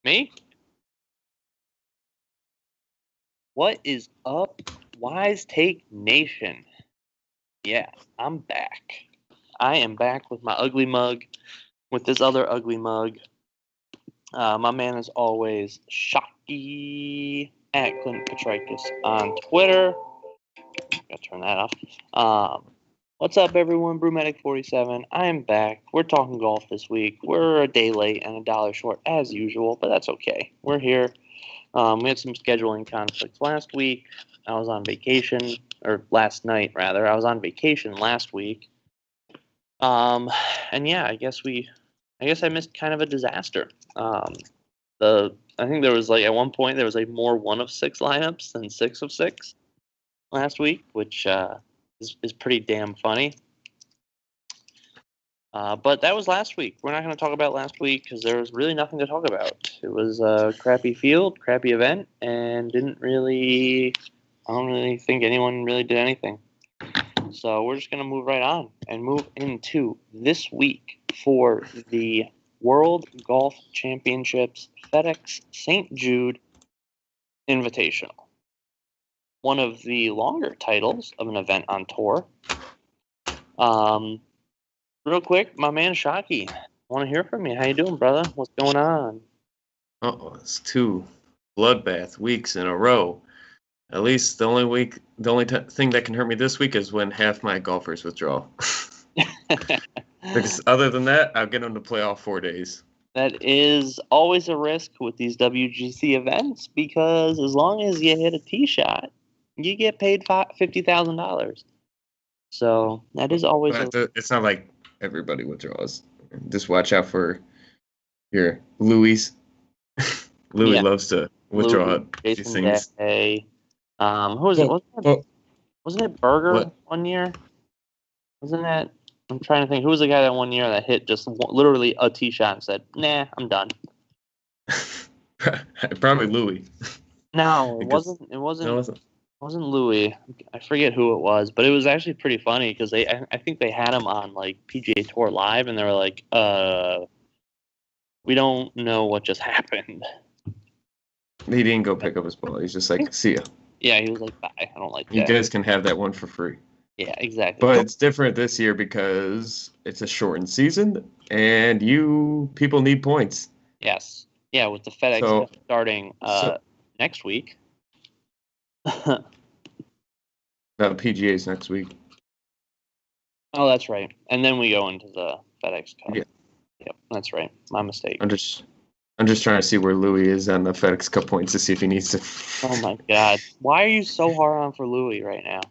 Me? What is up, Wise Take Nation? Yeah, I'm back. I am back with my ugly mug, with this other ugly mug. My man, as always, Shocky at Clint Petrikis on Twitter. Gotta turn that off. What's up, everyone? Brewmatic47. I am back. We're talking golf this week. We're a day late and $1 short as usual, but that's okay. We're here. We had some scheduling conflicts last week. I was on vacation, or last night rather. I was on vacation last week. And yeah, I guess I missed kind of a disaster. I think there was at one point there was more 1 of 6 lineups than 6 of 6 last week, which is pretty damn funny. But that was last week. We're not going to talk about last week because there was really nothing to talk about. It was a crappy field, crappy event, and I don't really think anyone really did anything. So we're just going to move right on and move into this week for the World Golf Championships FedEx St. Jude Invitational. One of the longer titles of an event on tour. Real quick, my man Shocky, I want to hear from you. How you doing, brother? What's going on? It's 2 bloodbath weeks in a row. At least the only thing that can hurt me this week is when half my golfers withdraw. Because other than that, I'll get them to play all 4 days. That is always a risk with these WGC events because as long as you hit a tee shot, you get paid $50,000. So that is always it's not like everybody withdraws. Just watch out for your Louis. Louis loves to withdraw these things. Day. Who was it? Wasn't it Berger one year? Wasn't that? I'm trying to think. Who was the guy that one year that hit just literally a tee shot and said, "Nah, I'm done." Probably Louis. No, it wasn't. It wasn't Louis. I forget who it was, but it was actually pretty funny because I think they had him on PGA Tour Live, and they were like, we don't know what just happened. He didn't go pick up his ball. He's just like, see ya. Yeah, he was like, bye. I don't like that. You guys can have that one for free. Yeah, exactly. But it's different this year because it's a shortened season, and people need points. Yes. Yeah, with the FedEx starting next week. The PGA's next week. Oh, that's right. And then we go into the FedEx Cup. Yeah. Yep, that's right. My mistake. I'm just trying to see where Louis is on the FedEx Cup points to see if he needs to. Oh my God! Why are you so hard on for Louis right now?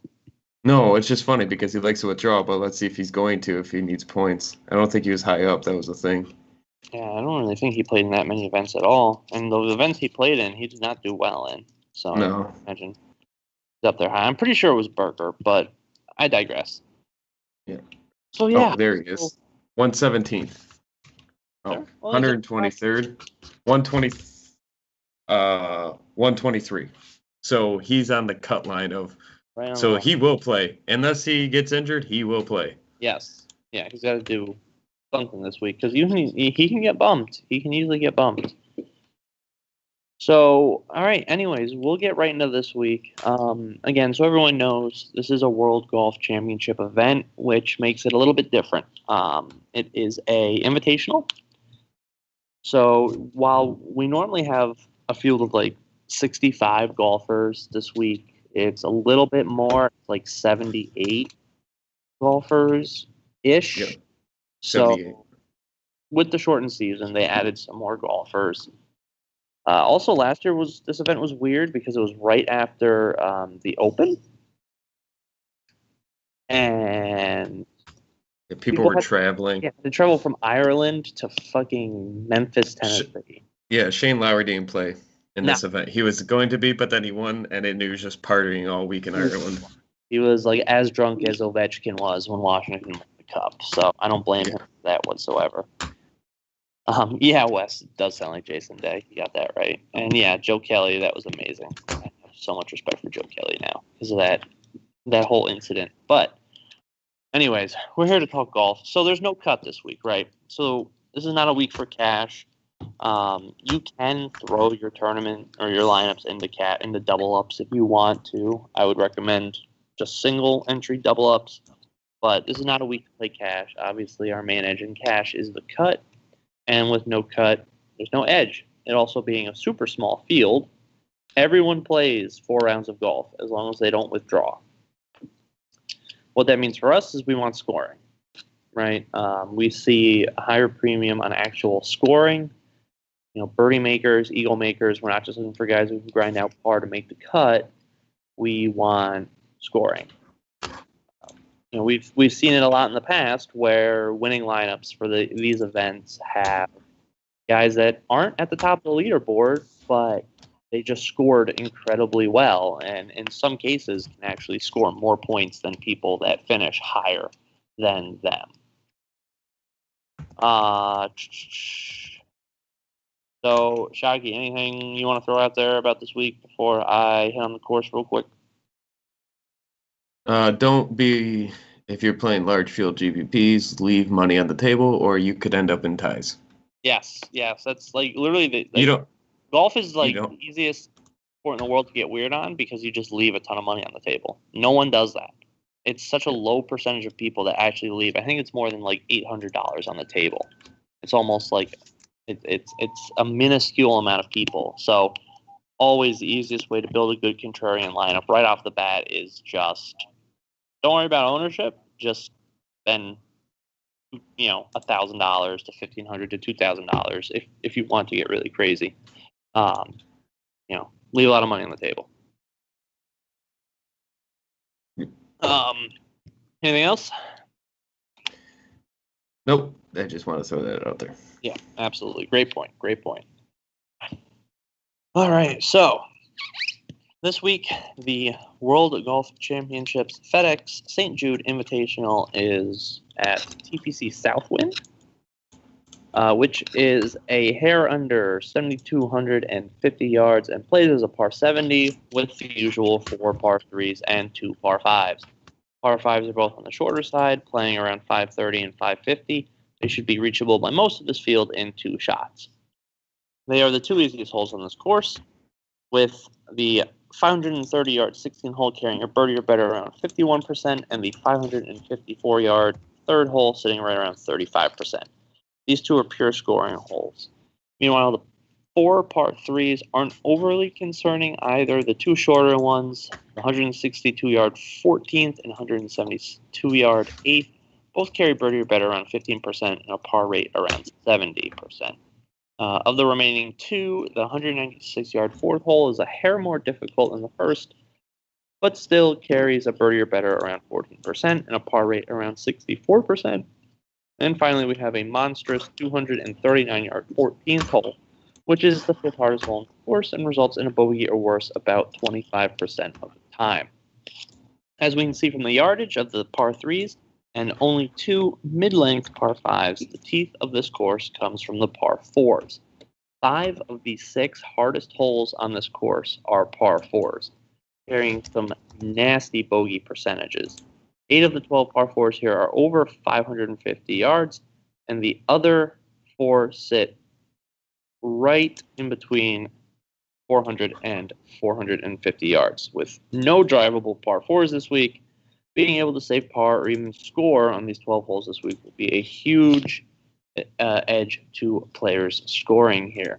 No, it's just funny because he likes to withdraw, but let's see if he's going to if he needs points. I don't think he was high up. That was the thing. Yeah, I don't really think he played in that many events at all. And those events he played in, he did not do well in. So no. I imagine he's up there high. I'm pretty sure it was Berger, but I digress. Yeah. So yeah. Oh, there he is. 117th. Oh, 123rd. 123. So he's on the cut line of. Right, so he will play. Unless he gets injured, he will play. Yes. Yeah, he's got to do something this week because he can get bumped. He can easily get bumped. So, all right. Anyways, we'll get right into this week. Again, so everyone knows this is a World Golf Championship event, which makes it a little bit different. It is a invitational. So while we normally have a field of 65 golfers this week, it's a little bit more, 78 golfers-ish. Yep. So with the shortened season, they added some more golfers. Also, last year this event was weird because it was right after the Open. And people were traveling. Yeah, they traveled from Ireland to fucking Memphis, Tennessee. Shane Lowry didn't play in this event. He was going to be, but then he won, and he was just partying all week in Ireland. He was as drunk as Ovechkin was when Washington won the Cup, so I don't blame him for that whatsoever. Yeah, Wes, it does sound like Jason Day. You got that right. And yeah, Joe Kelly, that was amazing. I have so much respect for Joe Kelly now because of that whole incident. But anyways, we're here to talk golf. So there's no cut this week, right? So this is not a week for cash. You can throw your tournament or your lineups into double ups if you want to. I would recommend just single entry double ups, but this is not a week to play cash. Obviously, our main edge in cash is the cut, and with no cut, there's no edge. It also being a super small field, everyone plays 4 rounds of golf as long as they don't withdraw. What that means for us is we want scoring, right? We see a higher premium on actual scoring. Birdie makers, eagle makers. We're not just looking for guys who can grind out par to make the cut. We want scoring. We've seen it a lot in the past where winning lineups for these events have guys that aren't at the top of the leaderboard, but they just scored incredibly well, and in some cases can actually score more points than people that finish higher than them. So, Shaggy, anything you want to throw out there about this week before I hit on the course real quick? Don't be, if you're playing large field GPPs, leave money on the table, or you could end up in ties. Yes. That's like literally golf is like the easiest sport in the world to get weird on because you just leave a ton of money on the table. No one does that. It's such a low percentage of people that actually leave. I think it's more than like $800 on the table. It's almost like it's a minuscule amount of people. So always the easiest way to build a good contrarian lineup right off the bat is just don't worry about ownership. Just spend $1,000 to $1,500 to $2,000 if you want to get really crazy. Leave a lot of money on the table. Anything else? Nope. I just want to throw that out there. Yeah, absolutely. Great point. All right, so this week, the World Golf Championships FedEx St. Jude Invitational is at TPC Southwind, which is a hair under 7,250 yards and plays as a par 70 with the usual 4 par 3s and 2 par 5s. Par 5s are both on the shorter side, playing around 530 and 550. They should be reachable by most of this field in 2 shots. They are the 2 easiest holes on this course, with the 530-yard 16-hole carrying a birdie or better around 51%, and the 554-yard 3rd hole sitting right around 35%. These 2 are pure scoring holes. Meanwhile, the 4 par 3s aren't overly concerning either. The 2 shorter ones, the 162-yard 14th and 172-yard 8th, both carry birdie or better around 15% and a par rate around 70%. Of the remaining 2, the 196-yard 4th hole is a hair more difficult than the first, but still carries a birdie or better around 14% and a par rate around 64%. And finally, we have a monstrous 239-yard 14th hole, which is the 5th hardest hole in the course and results in a bogey or worse about 25% of the time. As we can see from the yardage of the par 3s and only 2 mid-length par 5s, the teeth of this course comes from the par 4s. 5 of the 6 hardest holes on this course are par 4s, carrying some nasty bogey percentages. 8 of the 12 par 4s here are over 550 yards, and the other 4 sit right in between 400 and 450 yards. With no drivable par 4s this week, being able to save par or even score on these 12 holes this week will be a huge edge to players scoring here.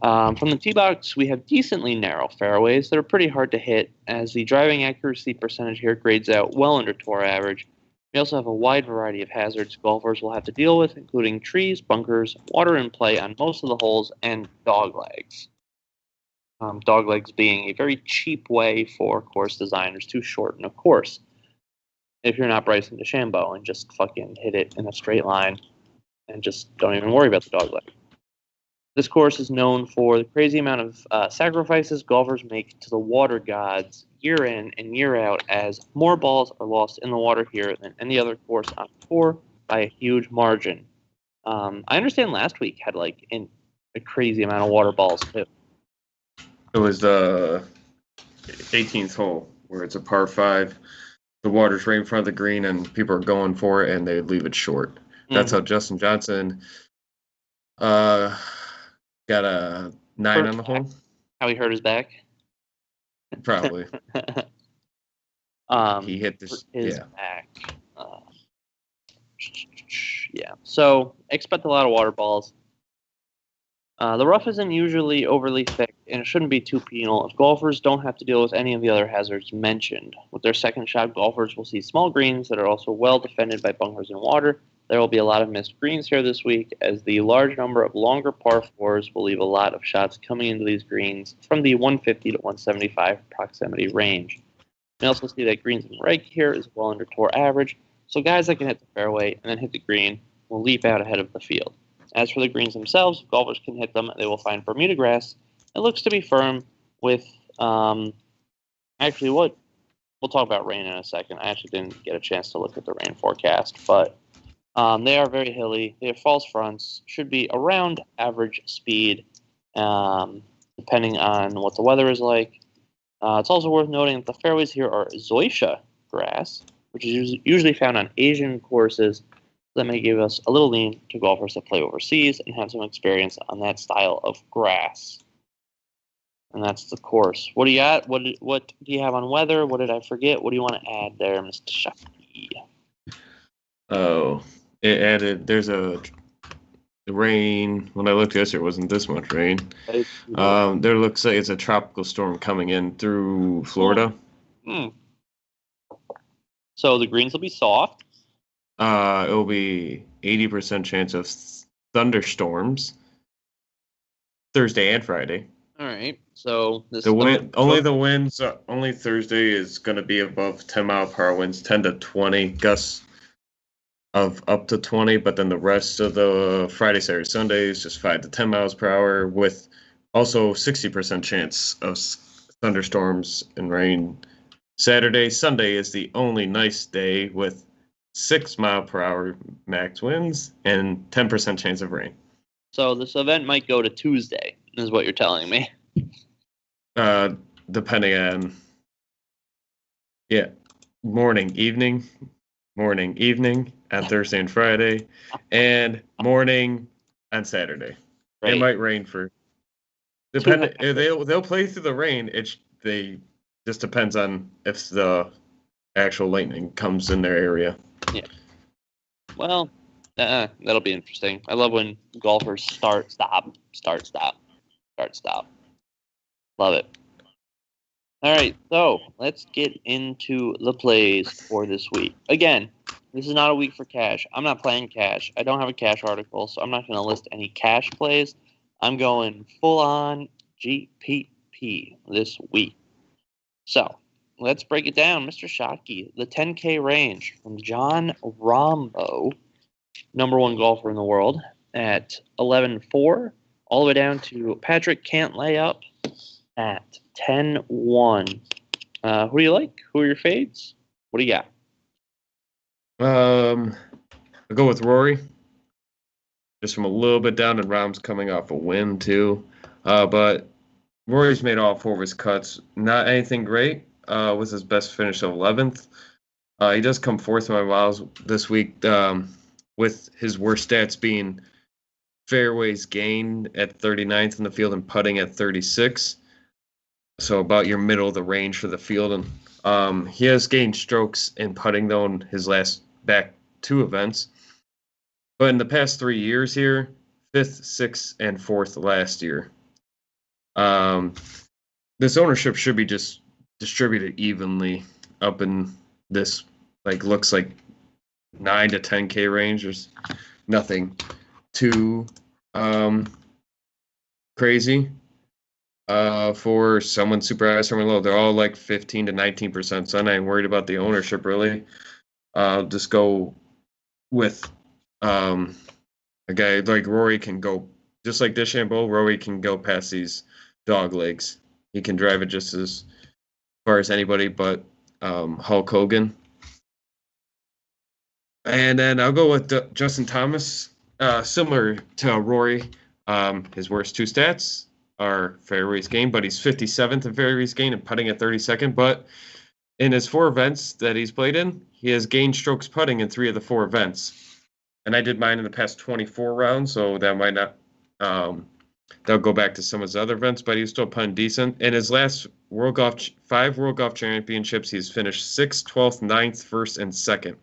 From the tee box, we have decently narrow fairways that are pretty hard to hit, as the driving accuracy percentage here grades out well under tour average. We also have a wide variety of hazards golfers will have to deal with, including trees, bunkers, water in play on most of the holes, and doglegs. Doglegs being a very cheap way for course designers to shorten a course. If you're not Bryson DeChambeau and just fucking hit it in a straight line and just don't even worry about the dogleg. This course is known for the crazy amount of sacrifices golfers make to the water gods year in and year out, as more balls are lost in the water here than any other course on tour by a huge margin. I understand last week had a crazy amount of water balls too. It was the 18th hole where it's a par 5. The water's right in front of the green and people are going for it and they leave it short. That's how Justin Johnson Got a 9 on the hole. How he hurt his back? Probably. He hit his back. Yeah. So expect a lot of water balls. The rough isn't usually overly thick, and it shouldn't be too penal if golfers don't have to deal with any of the other hazards mentioned. With their second shot, golfers will see small greens that are also well defended by bunkers and water. There will be a lot of missed greens here this week, as the large number of longer par fours will leave a lot of shots coming into these greens from the 150 to 175 proximity range. You also see that greens and reg here is well under tour average, so guys that can hit the fairway and then hit the green will leap out ahead of the field. As for the greens themselves, if golfers can hit them, they will find Bermuda grass. It looks to be firm with, actually, we'll talk about rain in a second. I actually didn't get a chance to look at the rain forecast, but they are very hilly. They have false fronts, should be around average speed, depending on what the weather is like. It's also worth noting that the fairways here are zoysia grass, which is usually found on Asian courses. That may give us a little lean to golfers that play overseas and have some experience on that style of grass. And that's the course. What do you got? What do you have on weather? What did I forget? What do you want to add there, Mr. Shockey? Oh, it added. There's a rain. When I looked yesterday, it wasn't this much rain. There looks like it's a tropical storm coming in through Florida. So the greens will be soft. It will be 80% chance of thunderstorms Thursday and Friday. All right. So only Thursday is going to be above 10-mile-per-hour winds, 10 to 20 gusts of up to 20, but then the rest of the Friday, Saturday, Sunday is just 5 to 10 miles per hour with also 60% chance of thunderstorms and rain. Saturday, Sunday is the only nice day with 6-mile-per-hour max winds and 10% chance of rain. So this event might go to Tuesday, is what you're telling me. Depending on, morning, evening on Thursday and Friday, and morning on Saturday. Right. It might rain for. They'll play through the rain. They just depends on if the actual lightning comes in their area. Yeah. Well, that'll be interesting. I love when golfers start, stop. Love it. All right, so let's get into the plays for this week. Again, this is not a week for cash. I'm not playing cash. I don't have a cash article, so I'm not going to list any cash plays. I'm going full-on GPP this week. So let's break it down. Mr. Shockey, the 10K range from John Rombo, number one golfer in the world, at 11.4, all the way down to Patrick Can't Lay Up at 10-1. Who do you like? Who are your fades? What do you got? I'll go with Rory. Just from a little bit down, and Rahm's coming off a win too. But Rory's made all 4 of his cuts. Not anything great. Was his best finish of 11th. He does come 4th in my miles this week, with his worst stats being fairways gained at 39th in the field and putting at 36. So about your middle of the range for the field. And he has gained strokes in putting, though, in his last back 2 events. But in the past 3 years here, 5th, 6th, and 4th last year. This ownership should be just distributed evenly up in this, looks like 9 to 10K range. There's nothing too crazy. For someone super high, someone low, they're all like 15 to 19%. So I'm not worried about the ownership really. Just go with a guy like Rory can go, just like DeChambeau. Rory can go past these dog legs. He can drive it just as far as anybody but Hulk Hogan. And then I'll go with Justin Thomas. Similar to Rory, his worst 2 stats are fairways gained, but he's 57th in fairways gained and putting at 32nd. But in his 4 events that he's played in, he has gained strokes putting in 3 of the 4 events. And I did mine in the past 24 rounds, so that might not They'll go back to some of his other events, but he was still putting decent. In his last five World Golf Championships, he's finished 6th, 12th, 9th, 1st, and 2nd.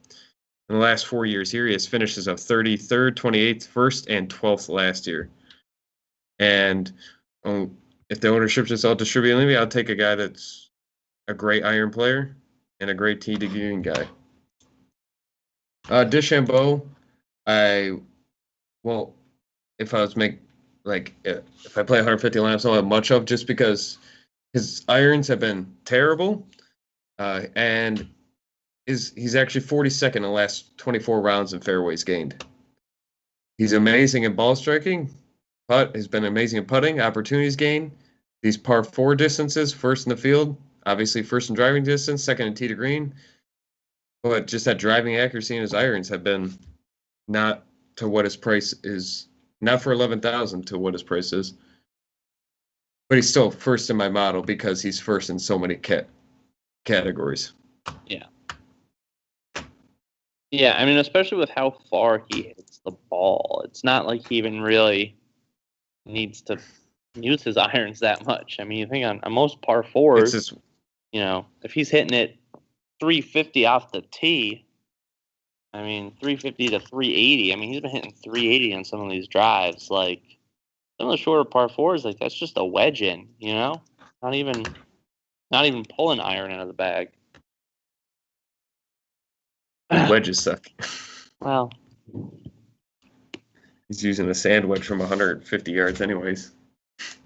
In the last 4 years here, he has finishes of 33rd, 28th, 1st, and 12th last year. And if the ownership just all distributed, maybe I'll take a guy that's a great iron player and a great tee to green guy. DeChambeau, if I was if I play 150 laps, I don't have much of, just because his irons have been terrible, and he's actually 42nd in the last 24 rounds in fairways gained. He's amazing in ball striking. Putt has been amazing in putting, opportunities gained. These par 4 distances, first in the field, obviously first in driving distance, second in tee to green. But just that driving accuracy in his irons have been not to what his price is, not for 11,000 to what his price is. But he's still first in my model because he's first in so many categories. Yeah. Yeah, I mean, especially with how far he hits the ball. It's not like he even really needs to use his irons that much. I mean, you think on most par 4s, if he's hitting it 350 off the tee, I mean, 350 to 380. I mean, he's been hitting 380 on some of these drives. Like, some of the shorter par 4s, like, that's just a wedge in, Not even pulling iron out of the bag. Wedges suck. Well, he's using a sand wedge from 150 yards anyways.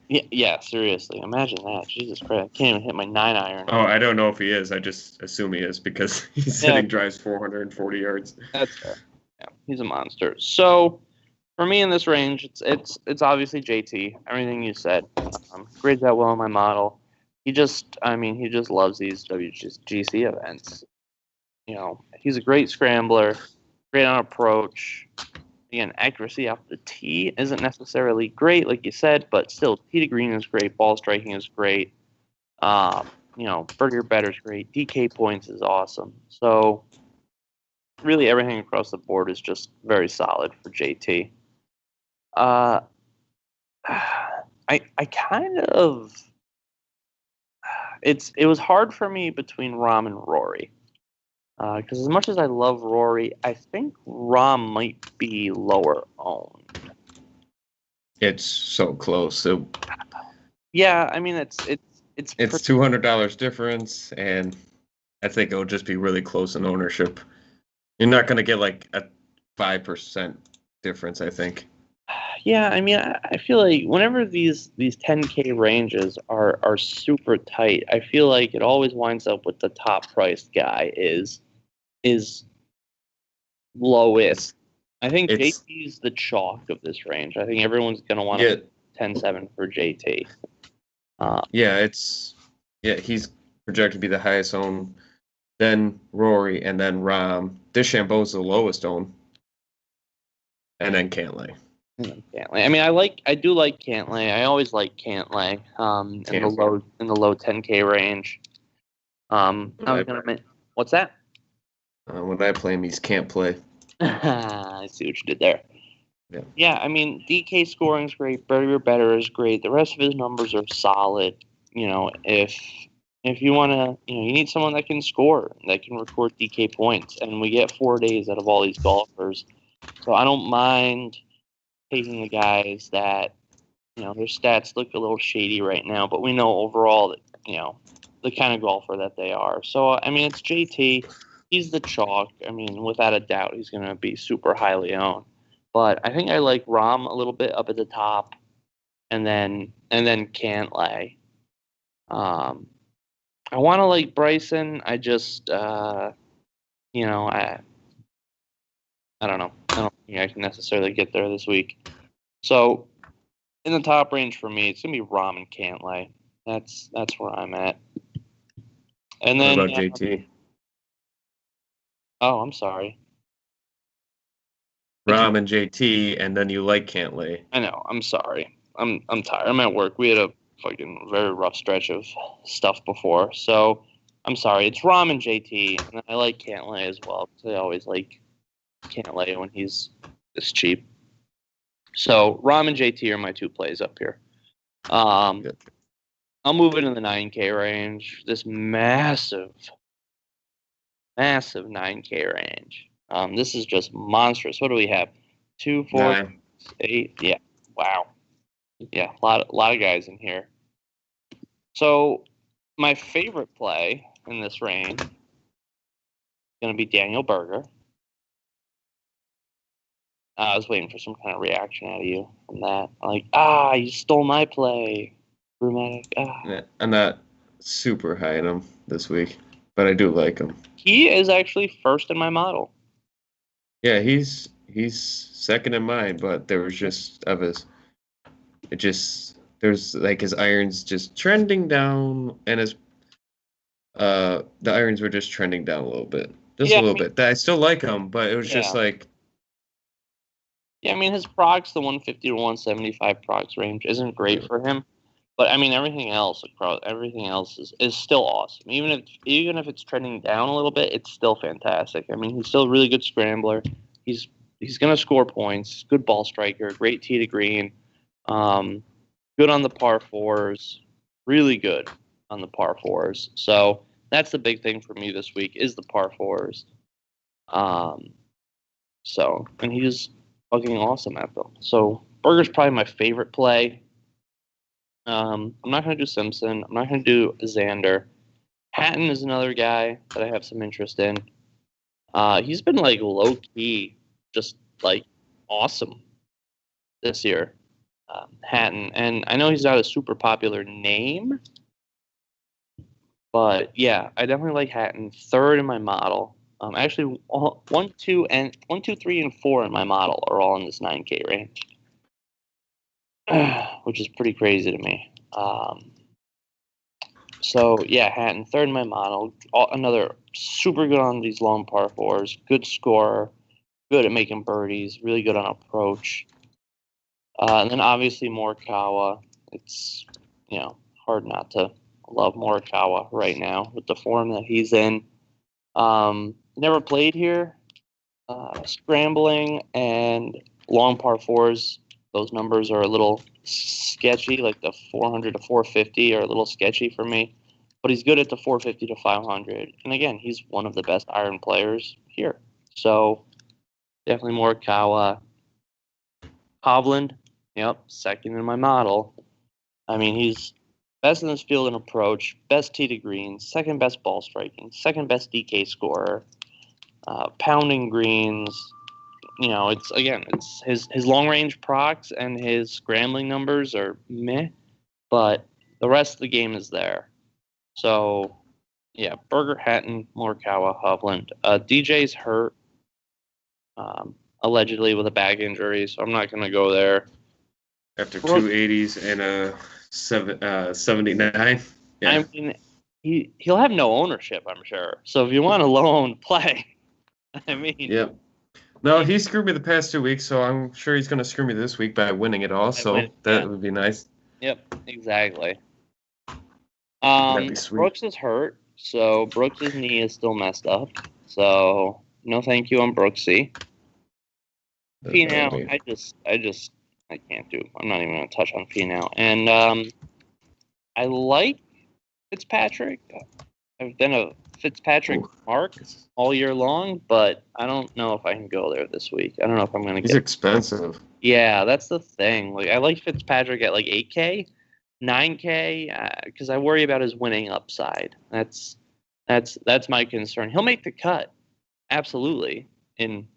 Yeah, seriously. Imagine that. Jesus Christ. I can't even hit my 9-iron. Oh, I don't know if he is. I just assume he is because he's hitting drives 440 yards. That's fair. Yeah, he's a monster. So, for me in this range, it's obviously JT. Everything you said. Grades that well in my model. He just loves these WGC events. He's a great scrambler, great on approach. Again, accuracy off the tee isn't necessarily great, like you said, but still, tee to green is great. Ball striking is great. Berger better is great. DK points is awesome. So, really, everything across the board is just very solid for JT. I kind of it was hard for me between Rahm and Rory. Because as much as I love Rory, I think Rahm might be lower owned. It's so close. Yeah, I mean it's $200 difference, and I think it'll just be really close in ownership. You're not going to get like a 5% difference, I think. Yeah, I mean, I feel like whenever these 10K ranges are super tight, I feel like it always winds up with the top priced guy is lowest. I think JT's the chalk of this range. I think everyone's going to want to 10-7 for JT. He's projected to be the highest owned, then Rory, and then Rahm. DeChambeau's the lowest owned, and then Cantlay. I mean, I do like Cantlay. I always like Cantlay. In the low 10K range. What's that? When I play him, he's can't play. I see what you did there. Yeah. Yeah, I mean, DK scoring's great. Berger better is great. The rest of his numbers are solid. If you want to, you need someone that can score, that can record DK points, and we get 4 days out of all these golfers. So I don't mind taking the guys that, their stats look a little shady right now, but we know overall that, the kind of golfer that they are. So, I mean, it's JT. He's the chalk. I mean, without a doubt, he's going to be super highly owned. But I think I like Rahm a little bit up at the top, and then Cantlay. I want to like Bryson. I just, I don't know. I don't think I can necessarily get there this week. So, in the top range for me, it's going to be Rahm and Cantlay. That's where I'm at. And then what about JT? Oh, I'm sorry. Rahm and JT, and then you like Cantlay. I know. I'm sorry. I'm tired. I'm at work. We had a fucking very rough stretch of stuff before, so I'm sorry. It's Rahm and JT, and I like Cantlay as well because I always like Cantlay when he's this cheap. So Rom and JT are my two plays up here. Good. I'll move it in the 9K range. This massive 9K range. This is just monstrous. What do we have? 2, 4, 9. 8. Yeah. Wow. Yeah, a lot of guys in here. So my favorite play in this range is going to be Daniel Berger. I was waiting for some kind of reaction out of you from that. Like, you stole my play, Brumatic. Yeah, I'm not super high on him this week, but I do like him. He is actually first in my model. Yeah, he's second in mine, but there was just there's like his irons just trending down, and the irons were just trending down a little bit, a little bit. I still like him, but it was just like. Yeah, I mean his procs, the 150 to 175 procs range, isn't great for him, but I mean everything else is still awesome. Even if it's trending down a little bit, it's still fantastic. I mean he's still a really good scrambler. He's gonna score points. Good ball striker. Great tee to green. Good on the par fours. Really good on the par fours. So that's the big thing for me this week is the par fours. And he's fucking awesome at them. So Berger's probably my favorite play. I'm not going to do Simpson. I'm not going to do Xander. Hatton is another guy that I have some interest in. He's been like low key, just like awesome this year. Hatton, and I know he's not a super popular name, but yeah, I definitely like Hatton. Third in my model. Actually, 1, 2, 3, and 4 in my model are all in this 9K range, which is pretty crazy to me. So yeah, Hatton, third in my model. Another super good on these long par fours. Good scorer, good at making birdies, really good on approach. And then obviously Morikawa. It's hard not to love Morikawa right now with the form that he's in. Never played here. Scrambling and long par fours, those numbers are a little sketchy, like the 400 to 450 are a little sketchy for me. But he's good at the 450 to 500. And again, he's one of the best iron players here. So definitely Morikawa. Hovland, second in my model. I mean, he's best in this field in approach, best tee to green, second best ball striking, second best DK scorer, pounding greens. It's his long range procs and his scrambling numbers are meh, but the rest of the game is there. So, yeah, Berger, Hatton, Morikawa, Hovland. DJ's hurt, allegedly with a back injury, so I'm not going to go there. After 280s and a 79. Yeah. I mean, he'll have no ownership, I'm sure. So if you want a low-owned play, I mean. Yep. No, he screwed me the past 2 weeks, so I'm sure he's going to screw me this week by winning it all. So that would be nice. Yep, exactly. That'd be sweet. Brooks is hurt, so Brooks' knee is still messed up. So no, thank you on Brooksy. Finau, I can't do. I'm not even going to touch on Finau. And I like Fitzpatrick. I've been a Fitzpatrick mark all year long, but I don't know if I can go there this week. I don't know if I'm going to get. He's expensive. Yeah, that's the thing. Like I like Fitzpatrick at like 8K, 9K, because I worry about his winning upside. That's my concern. He'll make the cut, absolutely, in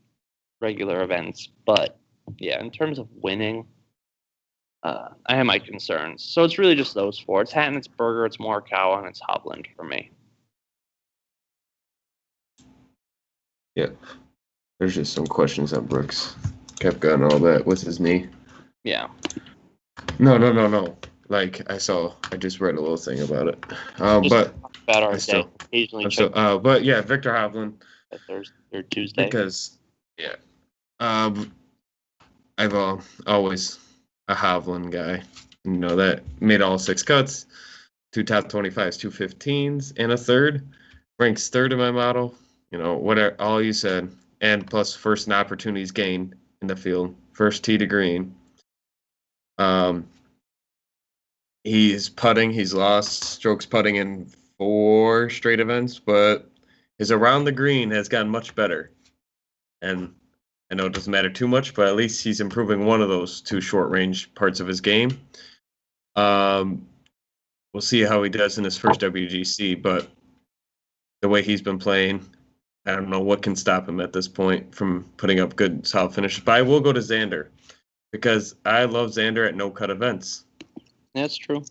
regular events, but yeah, in terms of winning, I have my concerns. So it's really just those four. It's Hatton, it's Berger, it's Morikawa, and it's Hovland for me. Yeah. There's just some questions on Brooks. Kept going all that with his knee. Yeah. No. Like I just read a little thing about it. But about our day. Occasionally but yeah, Victor Hovland. Thursday or Tuesday. Because I've always a Hovland guy. That made all 6 cuts, 2 top 25s, 2 15s, and a third. Ranks third in my model. Whatever all you said, and plus first in opportunities gained in the field, first tee to green, He's putting. He's lost strokes putting in 4 straight events, but his around the green has gotten much better. And I know it doesn't matter too much, but at least he's improving one of those 2 short range parts of his game. We'll see how he does in his first WGC, but the way he's been playing, I don't know what can stop him at this point from putting up good, solid finishes. But I will go to Xander because I love Xander at no-cut events. That's true.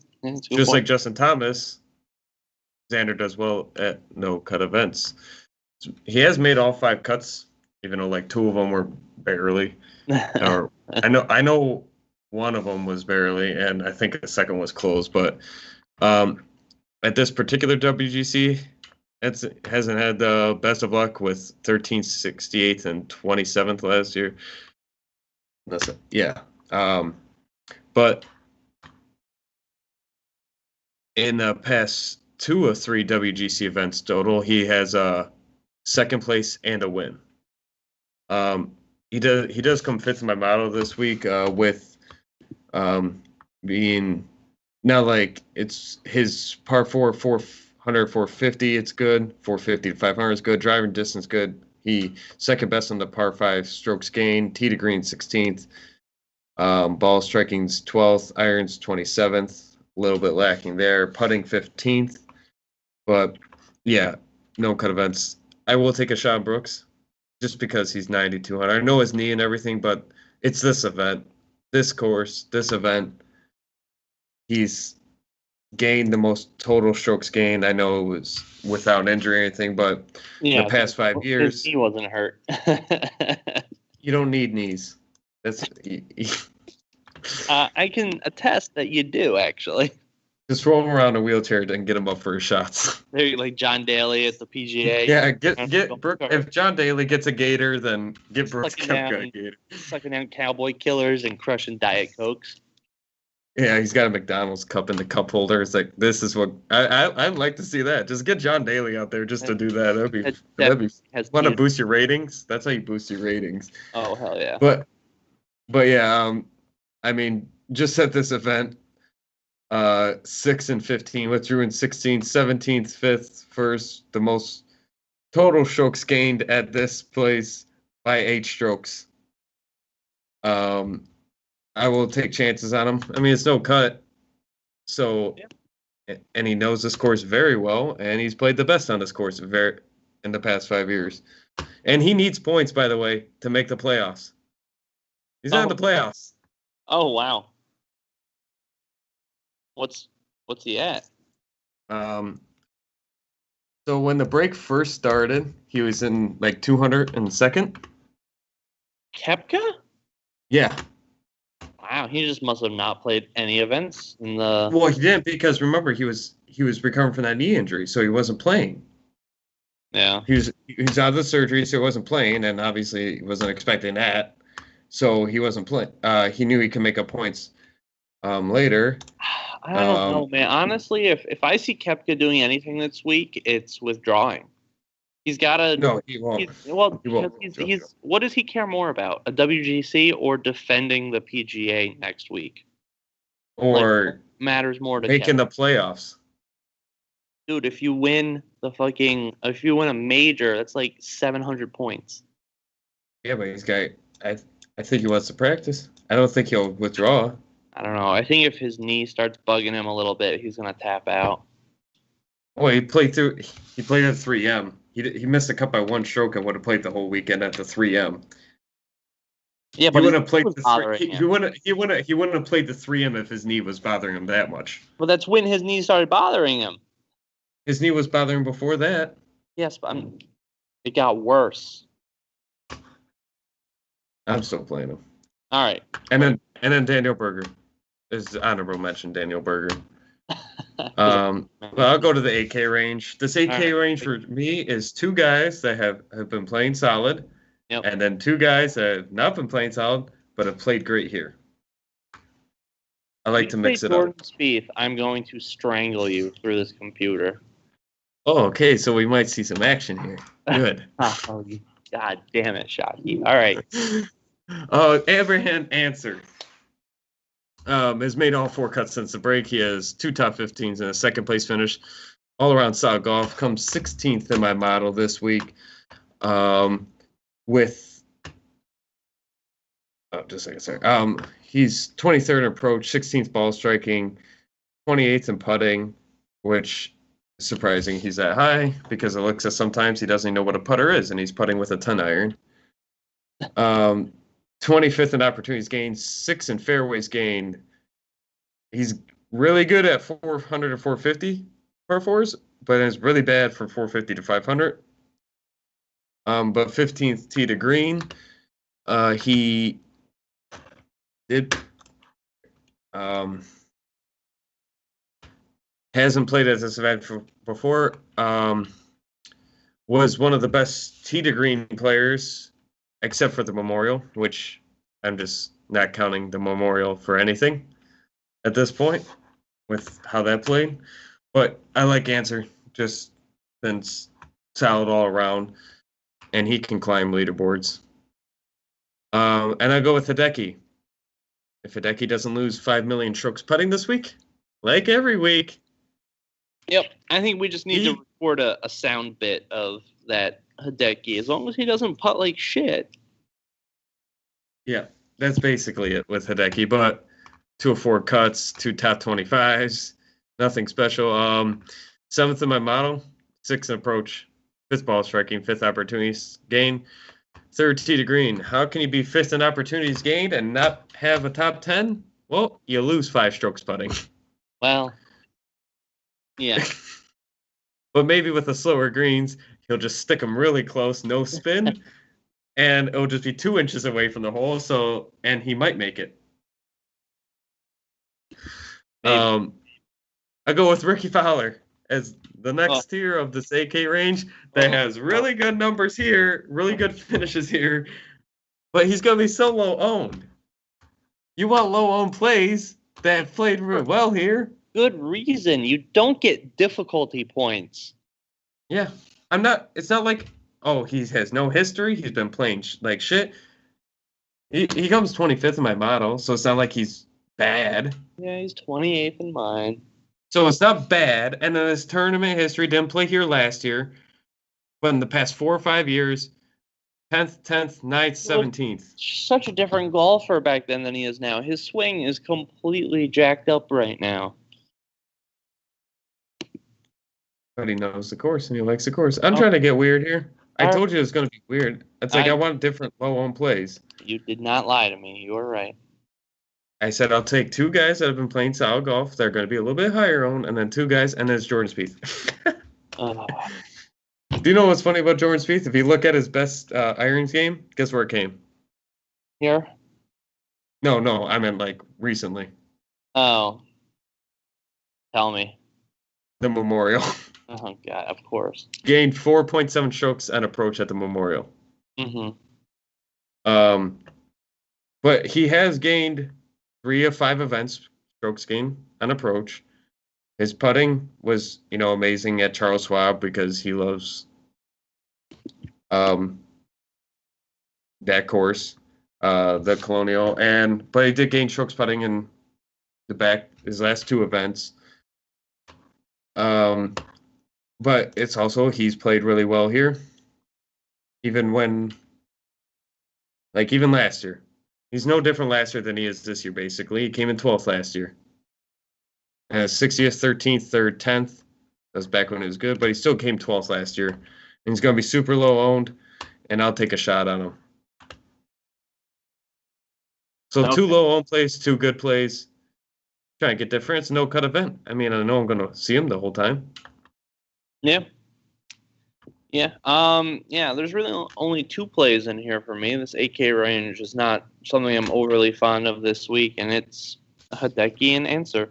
Just like Justin Thomas, Xander does well at no-cut events. He has made all 5 cuts, even though like 2 of them were barely. Or I know one of them was barely, and I think the second was close. But at this particular WGC, it hasn't had the best of luck with 13th, 68th, and 27th last year. That's it. Yeah. But in the past 2 of 3 WGC events total, he has a 2nd place and a win. He does come 5th in my model this week with being now like it's his par 4 400 450 it's good, 450 to 500 is good, driving distance good. He 2nd best on the par 5 strokes gained, tee to green 16th, ball striking's 12th, irons 27th, a little bit lacking there, putting 15th. But yeah, no cut events. I will take a shot on Brooks just because he's 9,200. I know his knee and everything, but it's this event, this course, this event. He's gained the most total strokes gained. I know it was without injury or anything, but in the past 5 years, he wasn't hurt. You don't need knees. That's I can attest that you do actually. Just roll him around a wheelchair and get him up for his shots. They're like John Daly at the PGA. Yeah, get Brooke. If John Daly gets a gator, then get Brooks a gator. Sucking down cowboy killers and crushing Diet Cokes. Yeah, he's got a McDonald's cup in the cup holder. It's like, this is what I'd like to see that. Just get John Daly out there just to do that. That'd be want to boost your ratings. That's how you boost your ratings. Oh hell yeah! But yeah, I mean, just at this event, 6 and 15 withdrew in 16th, 17th, 5th, 1st, the most total strokes gained at this place by 8 strokes. I will take chances on him. I mean, it's no cut. So, yeah. And he knows this course very well, and he's played the best on this course in the past 5 years. And he needs points, by the way, to make the playoffs. He's not in the playoffs. Oh, wow. What's he at? So when the break first started, he was in like 202nd. Koepka? Yeah. Wow, he just must have not played any events in the. Well, he didn't because remember he was recovering from that knee injury, so he wasn't playing. Yeah. He was out of the surgery, so he wasn't playing, and obviously he wasn't expecting that, so he wasn't playing. He knew he could make up points later. I don't know, man. Honestly, if I see Koepka doing anything this week, it's withdrawing. He's got to. No, he won't. He's what does he care more about? A WGC or defending the PGA next week? Or matters more to making Koepka. the playoffs. Dude, if you win a major, that's like 700 points. Yeah, but I think he wants to practice. I don't think he'll withdraw. I don't know. I think if his knee starts bugging him a little bit, he's gonna tap out. Well, he played at 3M. He missed the cut by 1 stroke and would have played the whole weekend at the 3M. Yeah, but he wouldn't have played the 3M if his knee was bothering him that much. Well, that's when his knee started bothering him. His knee was bothering him before that. Yes, but it got worse. I'm still playing him. All right. And then Daniel Berger is honorable mention. Daniel Berger. Well, I'll go to the 8K range. This 8K range for me is 2 guys that have been playing solid, and then 2 guys that have not been playing solid but have played great here. I like to mix it up. Spieth, I'm going to strangle you through this computer. Oh, okay. So we might see some action here. Good. Oh, God damn it, Shockey. All right. Oh, Abraham answer. has made all 4 cuts since the break. He has 2 top 15s and a second place finish. All around solid golf. Comes 16th in my model this week. With just a second, sorry. He's 23rd in approach, 16th ball striking, 28th in putting, which is surprising he's that high because it looks as sometimes he doesn't know what a putter is, and he's putting with a 10 iron. 25th in opportunities gained, 6th in fairways gained. He's really good at 400 to 450 par fours, but it's really bad from 450 to 500. But 15th tee to green. He did hasn't played at this event before. Was one of the best tee to green players, except for the Memorial, which I'm just not counting the Memorial for anything at this point with how that played. But I like Answer, just been solid all around, and he can climb leaderboards. And I go with Hideki. If Hideki doesn't lose 5 million strokes putting this week, like every week. Yep, I think we just need to record a sound bit of that Hideki, as long as he doesn't putt like shit. Yeah, that's basically it with Hideki, but 2 of 4 cuts, 2 top 25s, nothing special. 7th in my model, 6th in approach, 5th ball striking, 5th opportunities gained, 3rd tee to green. How can you be 5th in opportunities gained and not have a top 10? Well, you lose 5 strokes putting. Well, yeah. But maybe with the slower greens, he'll just stick them really close, no spin, and it'll just be 2 inches away from the hole. And he might make it. I go with Ricky Fowler as the next tier of this AK range that has really good numbers here, really good finishes here, but he's going to be so low owned. You want low owned plays that played really well here. Good reason. You don't get difficulty points. Yeah. It's not like, he has no history. He's been playing like shit. He comes 25th in my model, so it's not like he's bad. Yeah, he's 28th in mine. So it's not bad. And then his tournament history didn't play here last year, but in the past 4 or 5 years, 10th, 9th, 17th. Such a different golfer back then than he is now. His swing is completely jacked up right now. But he knows the course and he likes the course. I'm trying to get weird here. I told you it was going to be weird. It's like I want different low-owned plays. You did not lie to me. You were right. I said I'll take 2 guys that have been playing solid golf. They're going to be a little bit higher owned, and then 2 guys, and then it's Jordan Spieth. Do you know what's funny about Jordan Spieth? If you look at his best irons game, guess where it came? Here? No, I meant like recently. Oh. Tell me. The Memorial. Oh, God, of course. Gained 4.7 strokes on approach at the Memorial. Mm-hmm. But he has gained 3 of 5 events, strokes gained on approach. His putting was, amazing at Charles Schwab because he loves that course, the Colonial. But he did gain strokes putting in his last 2 events. But it's also, he's played really well here. Even last year. He's no different last year than he is this year, basically. He came in 12th last year. 60th, 13th, 3rd, 10th. That was back when it was good, but he still came 12th last year. And he's going to be super low owned, and I'll take a shot on him. So 2 low owned plays, 2 good plays. Trying to get different. It's a no-cut event. I mean, I know I'm going to see him the whole time. Yeah. Yeah. There's really only 2 plays in here for me. This AK range is not something I'm overly fond of this week, and it's Hideki and Answer.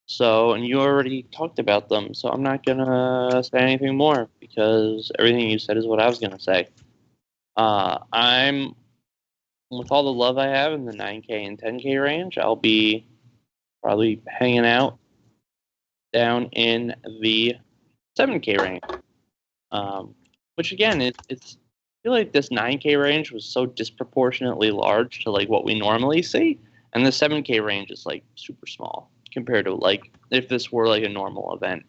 So, and you already talked about them, so I'm not going to say anything more because everything you said is what I was going to say. I'm, with all the love I have in the 9K and 10K range, I'll be probably hanging out down in the 7K range. Which again, I feel like this 9K range was so disproportionately large to like what we normally see, And the 7K range is like super small compared to like if this were like a normal event.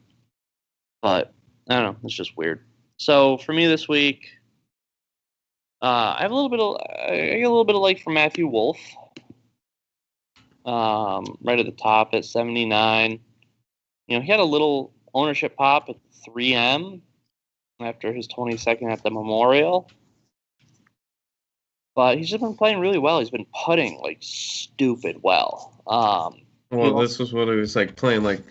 But I don't know, it's just weird. So for me this week, I get a little bit of like from Matthew Wolff. Right at the top at 79. He had a little ownership pop at 3M after his 22nd at the Memorial. But he's just been playing really well. He's been putting like stupid well. This was what it was like playing like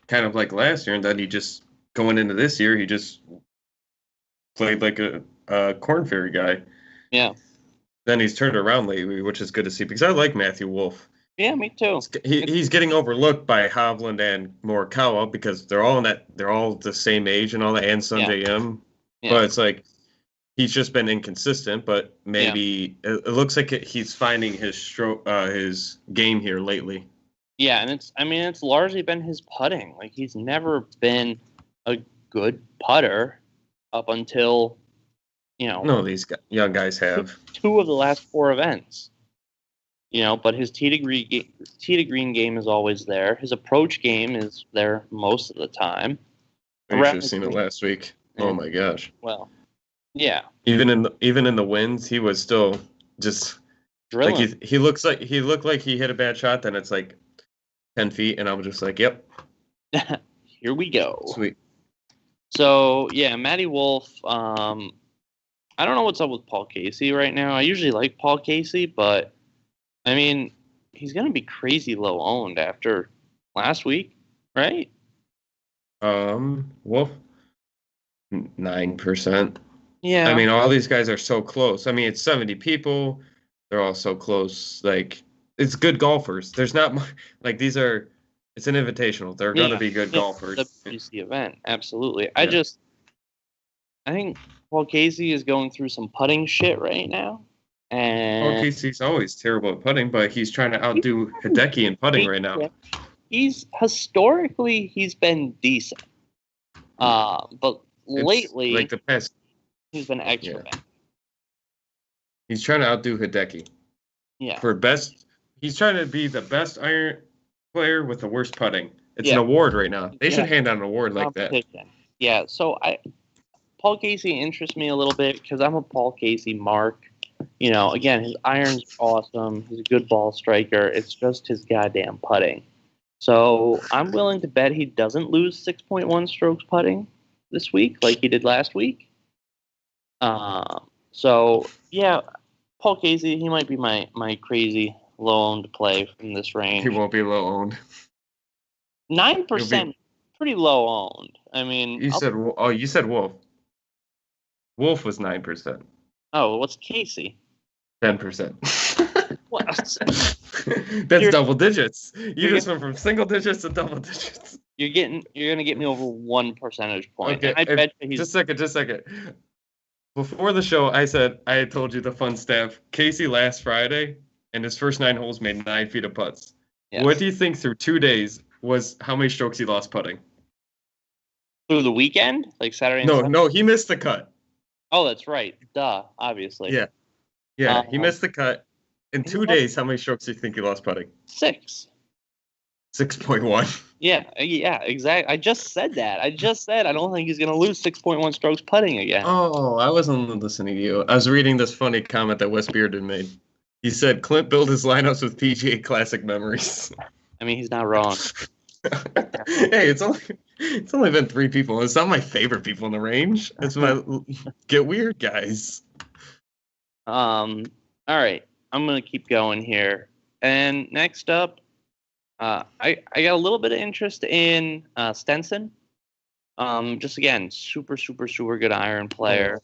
kind of like last year, and then he just going into this year, he just played like a Corn Ferry guy. Yeah. Then he's turned around lately, which is good to see because I like Matthew Wolff. Yeah, me too. He's getting overlooked by Hovland and Morikawa because they're all the same age and all that, and Sungjae Im. Yeah. But it's like he's just been inconsistent. But maybe it looks like he's finding his game here lately. Yeah, and it's largely been his putting. Like he's never been a good putter up until. No, these young guys have two of the last 4 events. But his tee to green game is always there. His approach game is there most of the time. You should have seen it last week. Oh my gosh. Well, yeah. Even in the wins, he was still just drilling. Like he looked like he hit a bad shot. Then it's like 10 feet, and I'm just like, yep. Here we go. Sweet. So yeah, Matty Wolff. I don't know what's up with Paul Casey right now. I usually like Paul Casey, but he's going to be crazy low owned after last week, right? Wolff, 9%. Yeah. All these guys are so close. It's 70 people. They're all so close. Like, it's good golfers. There's not much, like it's an invitational. They're going to be good golfers. The WGC event, absolutely. Yeah. I think Paul Casey is going through some putting shit right now. And Paul Casey's always terrible at putting, but he's trying to outdo Hideki in putting right now. He's historically been decent. But lately, like the past, he's been excellent. Yeah. He's trying to outdo Hideki. Yeah. He's trying to be the best iron player with the worst putting. It's an award right now. They should hand out an award like that. Yeah, so Paul Casey interests me a little bit because I'm a Paul Casey mark. Again, his iron's awesome. He's a good ball striker. It's just his goddamn putting. So I'm willing to bet he doesn't lose 6.1 strokes putting this week like he did last week. So, yeah, Paul Casey, he might be my crazy low-owned play from this range. He won't be low-owned. 9%, pretty low-owned. You said Wolff. Wolff was 9%. Oh, what's Casey? 10%. What? That's double digits. You just went from single digits to double digits. You're gonna get me over 1 percentage point. Okay, I bet he's just a second. Before the show, I had told you the fun stuff. Casey last Friday, and his first 9 holes made 9 feet of putts. Yes. What do you think through 2 days was how many strokes he lost putting? Through the weekend, like Saturday. And Sunday? No, he missed the cut. Oh, that's right. Duh, obviously. Yeah, he missed the cut. In 2 days, how many strokes do you think he lost putting? 6. 6.1. Yeah, exactly. I just said that. I don't think he's going to lose 6.1 strokes putting again. Oh, I wasn't listening to you. I was reading this funny comment that Wes Bearden made. He said Clint built his lineups with PGA Classic memories. He's not wrong. Hey, it's only been 3 people. It's not my favorite people in the range. It's my get weird guys. All right. I'm gonna keep going here. And next up, I got a little bit of interest in Stenson. Just again, super good iron player.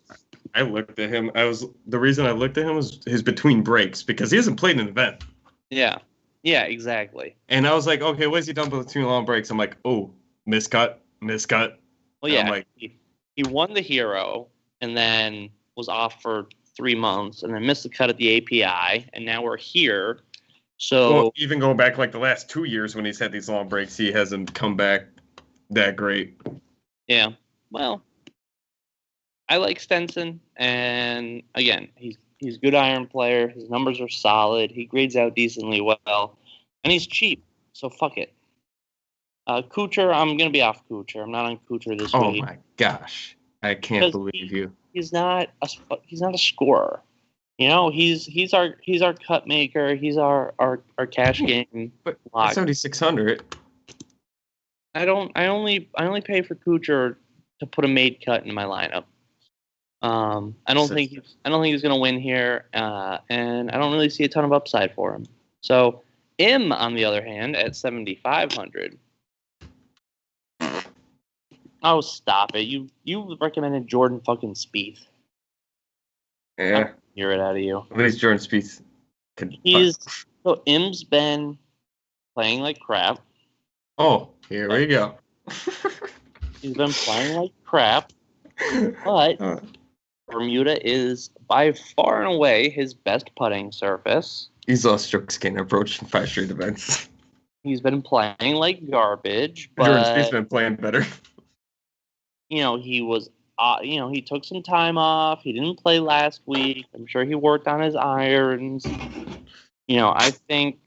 I looked at him. The reason I looked at him was his between breaks because he hasn't played an event. Yeah, exactly. And I was like, okay, what has he done between long breaks? I'm like, oh, miscut. Well, yeah, like, he won the Hero and then was off for 3 months and then missed the cut at the API, and now we're here. So even going back like the last 2 years when he's had these long breaks, he hasn't come back that great. Yeah, well, I like Stenson, and again, he's He's a good iron player. His numbers are solid. He grades out decently well. And he's cheap, so fuck it. Kuchar, I'm going to be off Kuchar. I'm not on Kuchar this week. Oh, my gosh. I can't believe you. He's not a scorer. You know, he's our cut maker. He's our cash game. But lock. 7,600. I only pay for Kuchar to put a made cut in my lineup. I don't think he's going to win here, and I don't really see a ton of upside for him. So, on the other hand, at 7,500. Oh, stop it! You recommended Jordan fucking Spieth. Yeah, hear it out of you. At least Jordan Spieth so Im's been playing like crap. Oh, here we go. He's been playing like crap, but Bermuda is by far and away his best putting surface. He's lost strokes gained approach in 5 straight events. He's been playing like garbage, but Jordan Spieth's been playing better. You know, he was. He took some time off. He didn't play last week. I'm sure he worked on his irons. You know, I think.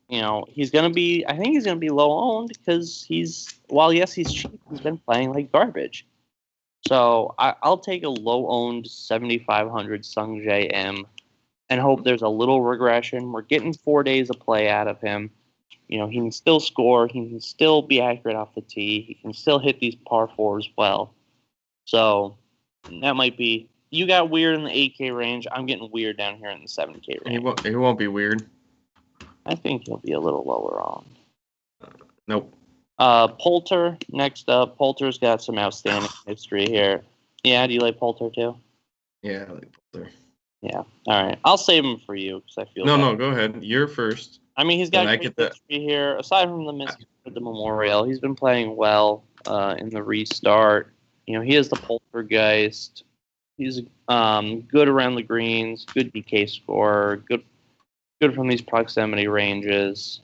You know, he's gonna be low owned because yes, he's cheap. He's been playing like garbage. So I'll take a low owned 7,500 Sung Jae M and hope there's a little regression. We're getting 4 days of play out of him. You know, he can still score. He can still be accurate off the tee. He can still hit these par fours well. So that might be. You got weird in the 8K range. I'm getting weird down here in the 7K range. He won't be weird. I think he'll be a little lower on. Nope. Poulter, next up. Poulter's got some outstanding history here. Yeah, do you like Poulter too? Yeah, I like Poulter. Yeah. All right. I'll save him for you because I feel No, go ahead. You're first. I mean, he's got great history here. Aside from the miss at the Memorial, he's been playing well in the restart. You know, he is the Poltergeist. He's good around the greens, good DK scorer, good from these proximity ranges.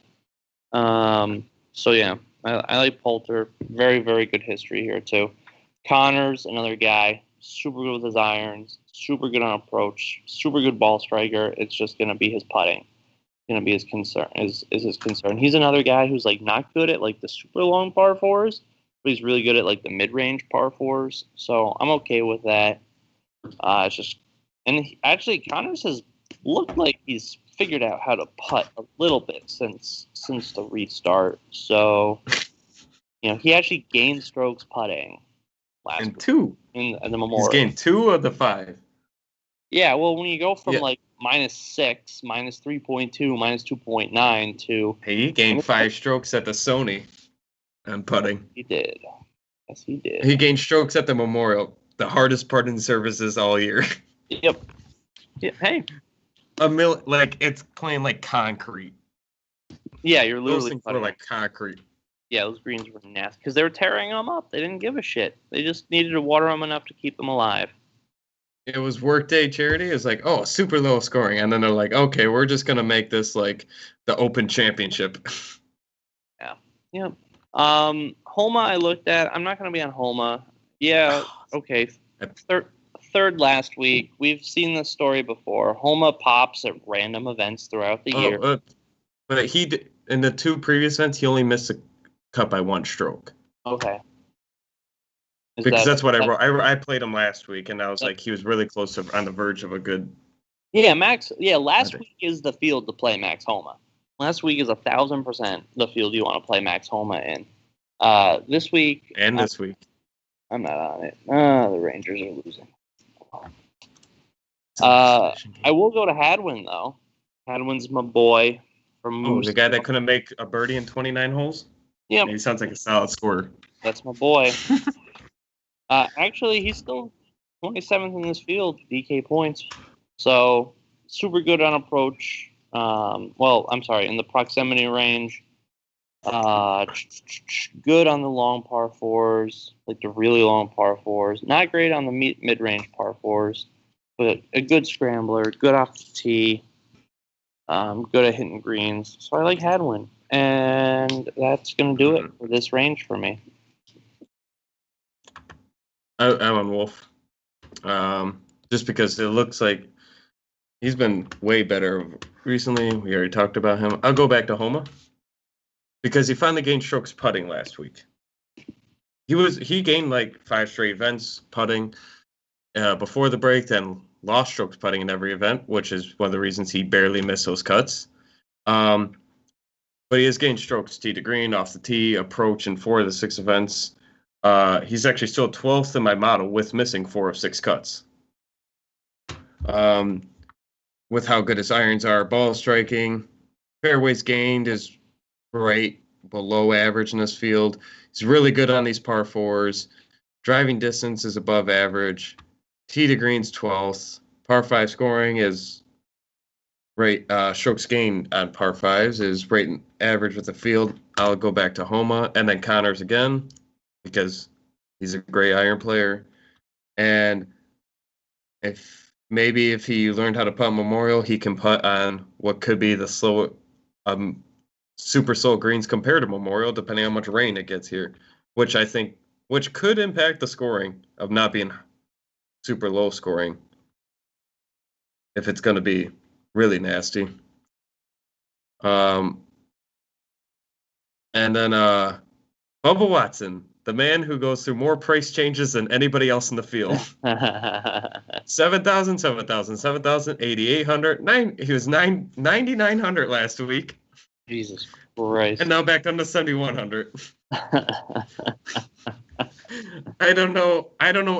So yeah, I like Poulter. Very, very good history here too. Connors, another guy, super good with his irons, super good on approach, super good ball striker. It's just gonna be his putting. Gonna be his concern. Is his concern. He's another guy who's like not good at like the super long par fours, but he's really good at like the mid range par fours. So I'm okay with that. It's just, and actually Connors has looked like he's figured out how to putt a little bit since the restart. So, you know, he actually gained strokes putting last week. 2 in the Memorial. He's gained 2 of the 5. Yeah, well, when you go from like -6, -3.2, -2.9 to he gained 5 strokes at the Sony on putting. He did. Yes, he did. He gained strokes at the Memorial, the hardest putting surfaces all year. Yep. Yeah, hey. Like it's playing like concrete. Yeah, you're Those literally things were like concrete. Yeah, those greens were nasty because they were tearing them up. They didn't give a shit. They just needed to water them enough to keep them alive. It was workday charity. It was like, oh, super low scoring, and then they're like, okay, we're just gonna make this like the Open Championship. Yeah. Homa, I looked at. I'm not gonna be on Homa. Yeah. Okay. Third last week. We've seen this story before. Homa pops at random events throughout the year. But in the 2 previous events, he only missed a cut by 1 stroke. Okay. Because that's what I wrote. I played him last week, and I was like, he was really close to on the verge of a good. Yeah, Max. Yeah, last week is the field to play Max Homa. Last week is 1,000% the field you want to play Max Homa in. This week. And this week. I'm not on it. The Rangers are losing. I will go to Hadwin though. Hadwin's my boy from Moose. The guy that couldn't make a birdie in 29 holes. Yeah, he sounds like a solid scorer. That's my boy. Actually, he's still 27th in this field, DK points. So super good on approach. In the proximity range. Good on the long par fours, like the really long par fours. Not great on the mid-range par fours, but a good scrambler, good off the tee, good at hitting greens. So I like Hadwin, and that's going to do it for this range for me. I'm on Wolf, just because it looks like He's been way better recently. We already talked about him. I'll go back to Homa because he finally gained strokes putting last week. He gained like 5 straight events putting before the break, then lost strokes putting in every event, which is one of the reasons he barely missed those cuts. But he has gained strokes tee to green, off the tee, approach in 4 of the 6 events. He's actually still 12th in my model with missing 4 of 6 cuts. With how good his irons are, ball striking, fairways gained is great, below average in this field. He's really good on these par 4s. Driving distance is above average. Tee to green's 12th. Par 5 scoring is right. Strokes gained on par 5s is right in average with the field. I'll go back to Homa and then Connors again because he's a great iron player. And if he learned how to putt Memorial, he can putt on what could be the slow, super slow greens compared to Memorial, depending on how much rain it gets here, which could impact the scoring of not being super low scoring if it's going to be really nasty. And then Bubba Watson, the man who goes through more price changes than anybody else in the field. 7,000, 7,000, 7,000, 8,800. He was 9,900 last week. Jesus Christ. And now back down to 7,100. I don't know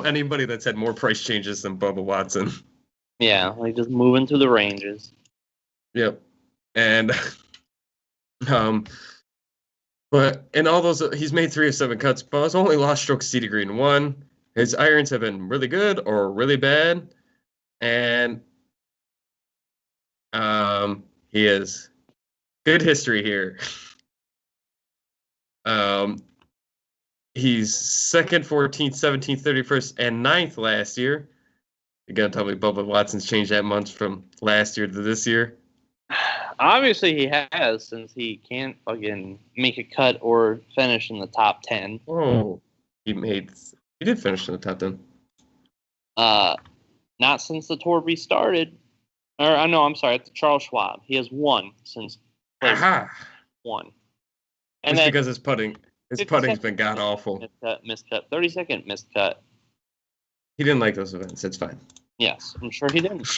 anybody that's had more price changes than Bubba Watson. Yeah, like just moving through the ranges. Yep. And but in all those, he's made 3 of 7 cuts, but he's only lost strokes tee to green 1. His irons have been really good or really bad, and he has good history here. He's 2nd, 14th, 17th, 31st, and 9th last year. You're gonna tell me Bubba Watson's changed that much from last year to this year? Obviously, he has, since he can't fucking make a cut or finish in the top 10. Oh, he did finish in the top 10. Not since the tour restarted. Or, no, I'm sorry, it's Charles Schwab. He has won since. One. And that's because his putting's been god awful. Miscut. 30-second miscut. He didn't like those events. It's fine. Yes, I'm sure he didn't.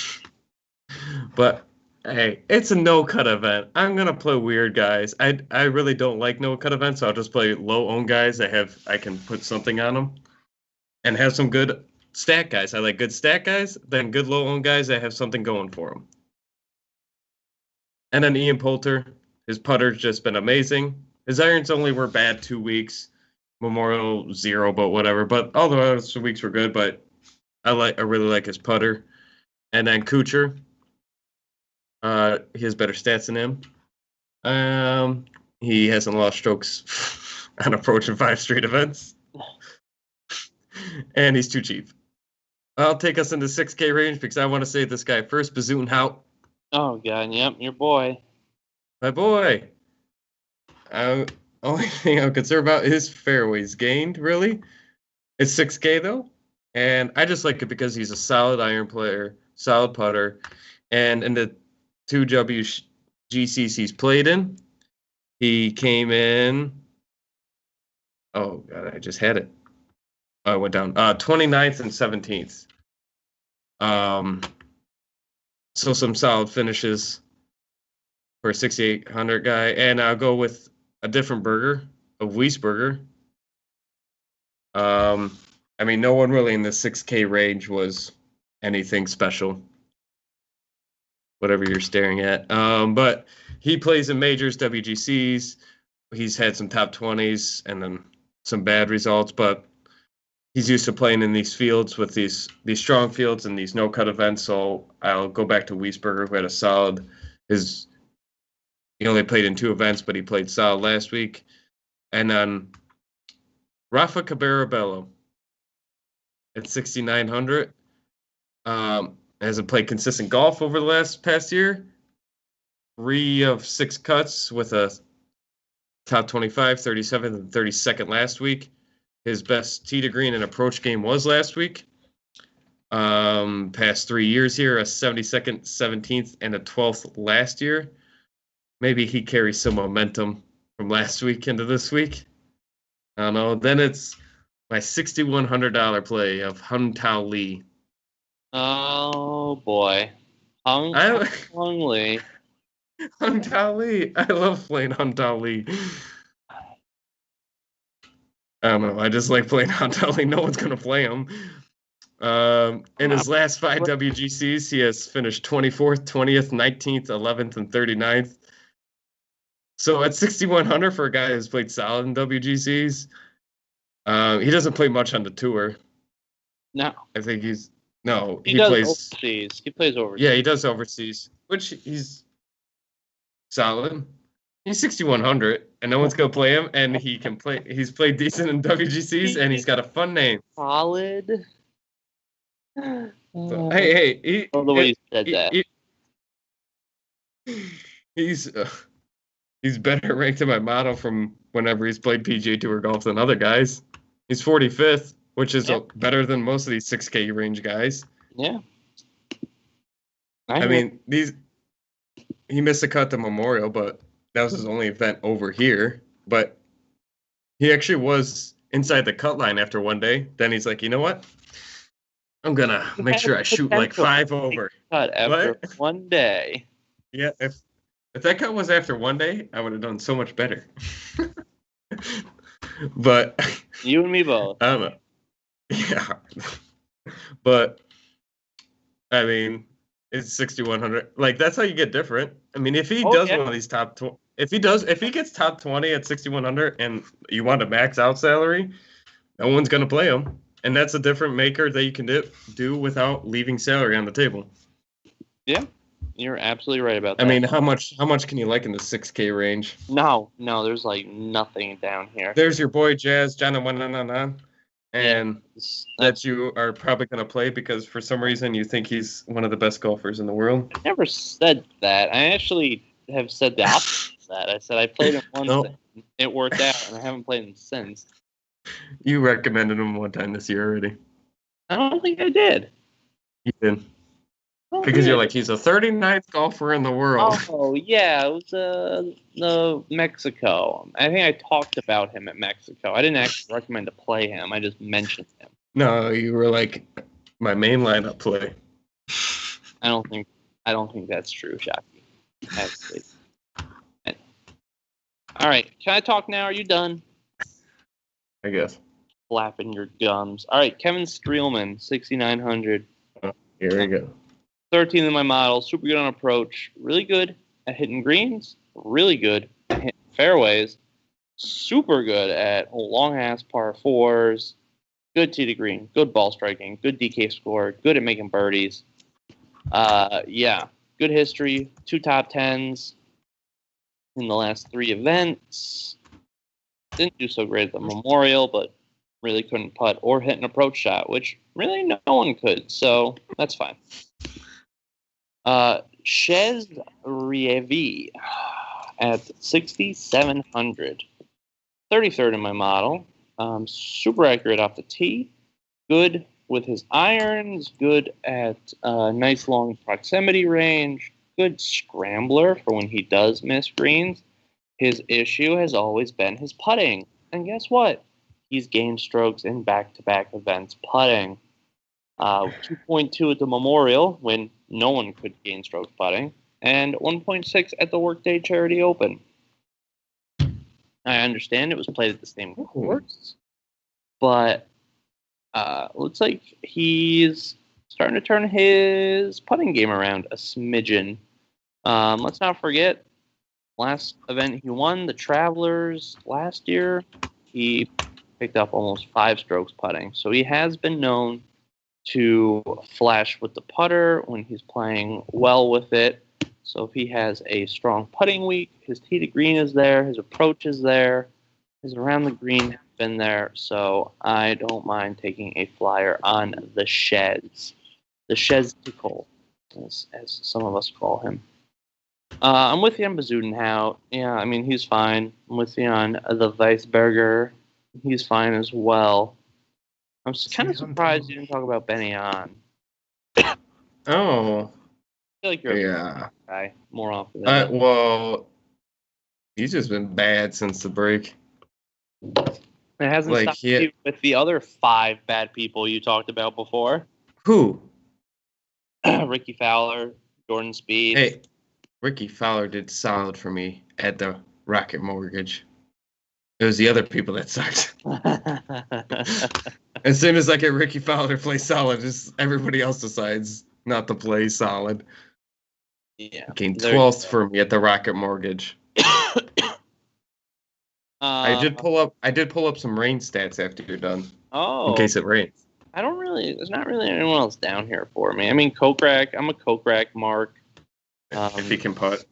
But hey, it's a no-cut event. I'm gonna play weird guys. I really don't like no-cut events, so I'll just play low-owned guys that I can put something on them, and have some good stat guys. I like good stat guys, then good low-owned guys that have something going for them. And then Ian Poulter, his putter's just been amazing. His irons only were bad 2 weeks. Memorial 0, but whatever. But all the other weeks were good. But I really like his putter. And then Kuchar. He has better stats than him. He hasn't lost strokes on approach in 5 straight events. And he's too cheap. I'll take us into 6K range because I want to say this guy first, Bezuidenhout. Oh, God, yep, your boy. My boy. Only thing I'm concerned about is fairways gained, really. It's 6K, though. And I just like it because he's a solid iron player, solid putter. And in the 2 WGCs he's played in, he came in. Oh, God, I just had it. I went down. 29th and 17th. So some solid finishes for a 6,800 guy. And I'll go with a different Berger, a Wiesberger. I mean, no one really in the 6K range was anything special. Whatever you're staring at. But he plays in majors, WGCs. He's had some top 20s and then some bad results, but he's used to playing in these fields with these strong fields and these no-cut events. So I'll go back to Wiesberger, who had a solid. He only played in 2 events, but he played solid last week. And then Rafa Cabrera-Bello at 6,900. Hasn't played consistent golf over the past year. 3 of 6 cuts with a top 25, 37th, and 32nd last week. His best tee to green and approach game was last week. Past 3 years here, a 72nd, 17th, and a 12th last year. Maybe he carries some momentum from last week into this week. I don't know. Then it's my $6,100 play of Hun Tao Lee. Oh boy, Hung Lee. Hun Tao Lee. I love playing Hun Tao Lee. I don't know. I just like playing Hun Tao Lee. No one's gonna play him. In his last 5 WGCs, he has finished 24th, 20th, 19th, 11th, and 39th. So at 6,100 for a guy who's played solid in WGCs, he doesn't play much on the tour. No, I think he plays overseas. He plays overseas. Yeah, he does overseas, which he's solid. He's 6,100, and no one's gonna play him, and he can play. He's played decent in WGCs, and he's got a fun name. Solid. So, hey! The way you said that. He's better ranked in my model from whenever he's played PGA Tour golf than other guys. He's 45th, which is better than most of these 6K range guys. Yeah. I mean, he missed a cut to Memorial, but that was his only event over here. But he actually was inside the cut line after one day. Then he's like, you know what? I'm going to make sure I shoot like 5 over. Cut after one day. Yeah, if that cut was after one day, I would have done so much better. But you and me both. I don't know. Yeah. But I mean, it's 6,100. Like, that's how you get different. I mean, if he does one of these if he gets top 20 at 6,100 and you want a max out salary, no one's going to play him. And that's a different maker that you can do without leaving salary on the table. Yeah. You're absolutely right about that. I mean, how much can you like in the 6K range? No, there's like nothing down here. There's your boy Jazz, and that you are probably going to play because for some reason you think he's one of the best golfers in the world. I never said that. I actually have said the opposite of that. I said I played him once, and it worked out, and I haven't played him since. You recommended him one time this year already. I don't think I did. You did. Because you're like, he's a 39th golfer in the world. Oh, yeah. It was Mexico. I think I talked about him at Mexico. I didn't actually recommend to play him. I just mentioned him. No, you were like, my main lineup play. I don't think that's true, Shocky. Actually. All right. Can I talk now? Are you done? I guess. Flapping your gums. All right. Kevin Streelman, 6,900. Here we go. 13th in my model, super good on approach, really good at hitting greens, really good at hitting fairways, super good at long-ass par 4s, good tee to green, good ball striking, good DK score, good at making birdies. Good history, 2 top 10s in the last 3 events. Didn't do so great at the Memorial, but really couldn't putt or hit an approach shot, which really no one could, so that's fine. Chez Rievie at 6,700. 33rd in my model. Super accurate off the tee. Good with his irons. Good at nice long proximity range. Good scrambler for when he does miss greens. His issue has always been his putting. And guess what? He's gained strokes in back-to-back events putting. 2.2 at the Memorial when no one could gain strokes putting, and 1.6 at the Workday Charity Open. I understand it was played at the same course, but looks like he's starting to turn his putting game around a smidgen. Let's not forget, last event he won, the Travelers, last year, he picked up almost 5 strokes putting. So he has been known to flash with the putter when he's playing well with it. So if he has a strong putting week, his tee to green is there, his approach is there, his around the green has been there. So I don't mind taking a flyer on the Chez. The Chesticle, as some of us call him. I'm with you on Bazudenhout. Yeah, I mean, he's fine. I'm with you on the Berger. He's fine as well. I'm kind of surprised you didn't talk about Benny on. Oh, I feel like you're yeah. a guy more often than not. Well, he's just been bad since the break. It hasn't Like, stopped you with the other 5 bad people you talked about before. who? Ricky Fowler, Jordan Speed. Hey, Ricky Fowler did solid for me at the Rocket Mortgage. It was the other people that sucked. As soon as I get Ricky Fowler play solid, just everybody else decides not to play solid. Yeah. Came 12th for me at the Rocket Mortgage. I did pull up some rain stats after you're done. Oh. In case it rains. There's not really anyone else down here for me. I mean, I'm a Kokrak mark. If he can putt.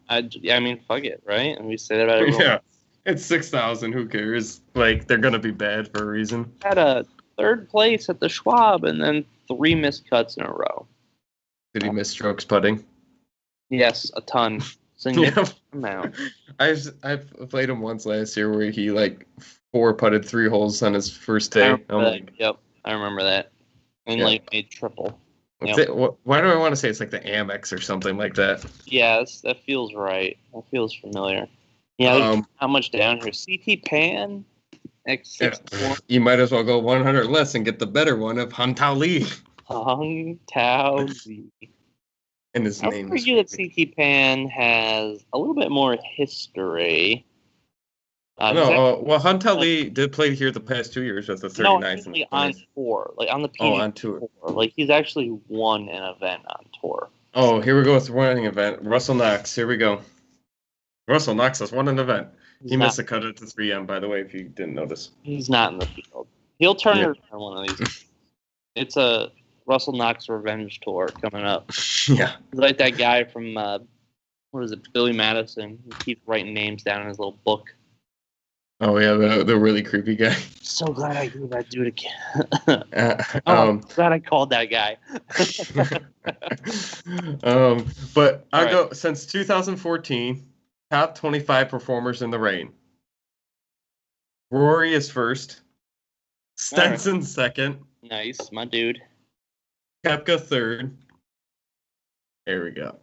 I mean, fuck it, right? And we say that about everyone. Yeah. It's 6,000. Who cares? Like, they're going to be bad for a reason. Had a 3rd place at the Schwab and then 3 missed cuts in a row. Did he miss strokes putting? Yes, a ton. Significant amount. I played him once last year where he, 4-putted 3 holes on his first day. Yep, I remember that. And, made triple. Yep. Why do I want to say it's like the Amex or something like that? Yeah, that feels right. That feels familiar. Yeah, there's not much down here. CT Pan, X61. You might as well go 100 less and get the better one of Han Tao Li. Hong Tao Zi. And his name. I argue that CT Pan has a little bit more history. Well, Han Tao Li did play here the past 2 years with the 39th. No, on tour, on the PGA on tour. He's actually won an event on tour. Oh, here we go with the running event. Russell Knox. Here we go. Russell Knox has won an event. He missed a cut at the 3M, by the way, if you didn't notice. He's not in the field. He'll turn it around one of these. It's a Russell Knox revenge tour coming up. Yeah. He's like that guy from, Billy Madison. He keeps writing names down in his little book. Oh, yeah, the really creepy guy. So glad I gave that dude again. I'm glad I called that guy. But I'll go, since 2014, top 25 performers in the rain. Rory is first. Stenson second. Nice, my dude. Koepka third. There we go.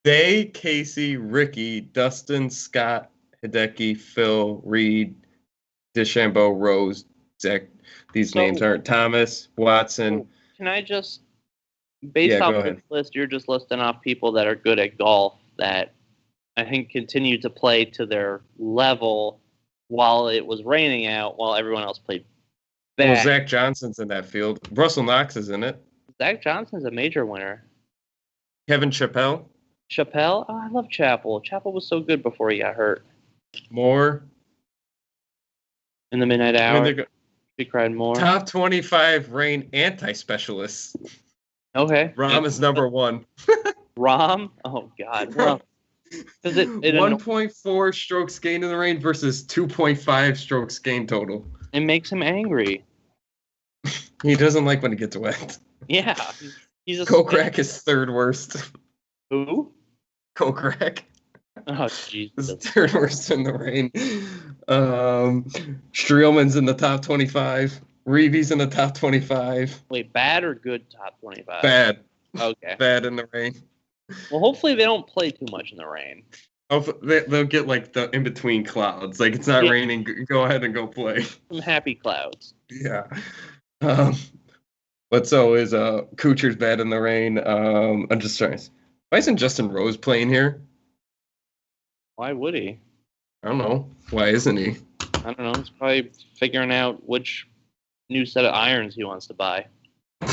Day, Casey, Ricky, Dustin, Scott, Hideki, Phil, Reed, DeChambeau, Rose, Zach. These names aren't Thomas, Watson. Can I just, based off this list, you're just listing off people that are good at golf that I think continue to play to their level while it was raining out, while everyone else played bad. Well, Zach Johnson's in that field. Russell Knox is in it. Zach Johnson's a major winner. Kevin Chappell. Chappelle? Oh, I love Chappell. Chappell was so good before he got hurt. Moore. In the midnight hour. He cried more. Top 25 rain anti-specialists. Okay. Rahm is number 1. Rahm? Oh, God. Well, 1.4 strokes gained in the rain versus 2.5 strokes gained total. It makes him angry. He doesn't like when it gets wet. Yeah. He's a Kokrak is third worst. Who? Kokrak. Oh, Jesus. Third worst in the rain. Streelman's in the top 25. Rievie's in the top 25. Wait, bad or good top 25? Bad. Okay. Bad in the rain. Well, hopefully they don't play too much in the rain. They'll get the in-between clouds. Like, it's not raining. Go ahead and go play. Some happy clouds. Yeah. But so is Kuchar's bad in the rain. I'm just trying. Why isn't Justin Rose playing here? Why would he? I don't know. Why isn't he? I don't know. He's probably figuring out which new set of irons he wants to buy. I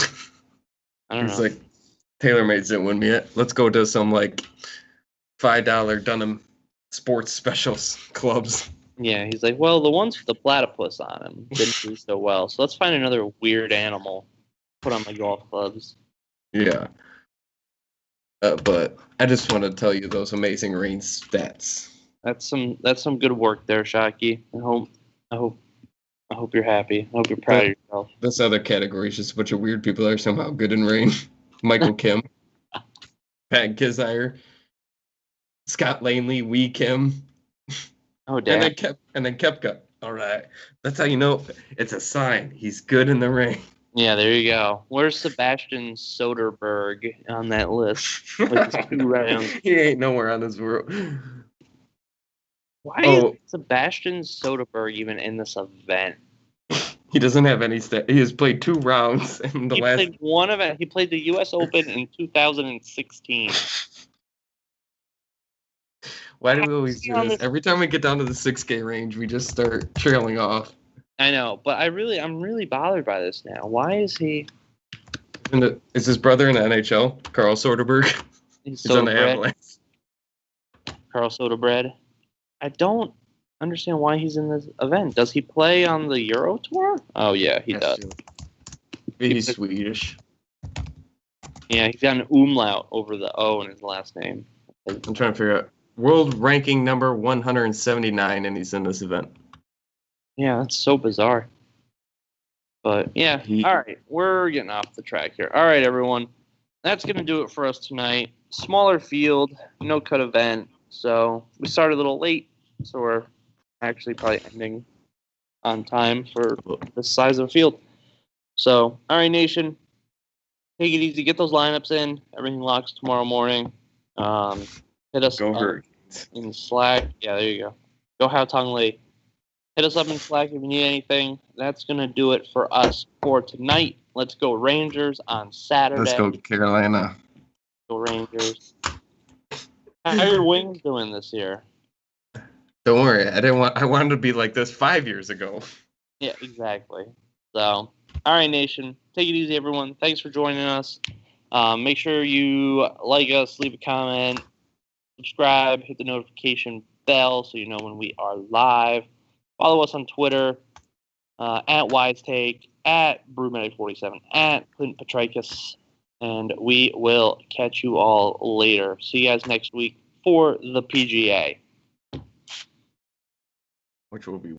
don't know. It's like, TaylorMade's didn't win me yet. Let's go to some, $5 Dunham sports specials clubs. Yeah, he's like, well, the ones with the platypus on them didn't do so well. So let's find another weird animal, put on my golf clubs. Yeah. But I just want to tell you those amazing rain stats. That's some good work there, Shockey. I hope you're happy. I hope you're proud of yourself. This other category is just a bunch of weird people that are somehow good in rain. Michael Kim, Pat Kizire, Scott Langley, Wee Kim. Oh, damn. And then Koepka. All right. That's how you know it's a sign. He's good in the rain. Yeah, there you go. Where's Sebastian Soderberg on that list with his 2 rounds? He ain't nowhere on this world. Why is Sebastian Soderberg even in this event? He doesn't have any He has played 2 rounds in the last. He played 1 event. He played the U.S. Open in 2016. Why do we always do this? Every time we get down to the 6K range, we just start trailing off. I know, but I'm really bothered by this now. Why is he? Is his brother in the NHL? Carl Soderberg. He's on the Avalanche. Carl Soderberg. I don't understand why he's in this event. Does he play on the Euro Tour? Oh yeah, he does. He's Swedish. Yeah, he's got an umlaut over the O in his last name. I'm trying to figure out. World ranking number 179, and he's in this event. Yeah, that's so bizarre. But yeah, all right, we're getting off the track here. All right, everyone, that's going to do it for us tonight. Smaller field, no cut event. So we started a little late, so we're actually probably ending on time for the size of the field. So, all right, Nation, take it easy. Get those lineups in. Everything locks tomorrow morning. Hit us up in Slack. Yeah, there you go. Go How Tong Lei. Hit us up in Slack if you need anything. That's going to do it for us for tonight. Let's go Rangers on Saturday. Let's go Carolina. Go Rangers. How are your Wings doing this year? Don't worry. I wanted to be like this 5 years ago. Yeah, exactly. So, all right, Nation. Take it easy, everyone. Thanks for joining us. Make sure you like us, leave a comment, subscribe, hit the notification bell so you know when we are live. Follow us on Twitter, at WiseTake, at BrewMedic47, at Clint Petrakis, and we will catch you all later. See you guys next week for the PGA. Which will be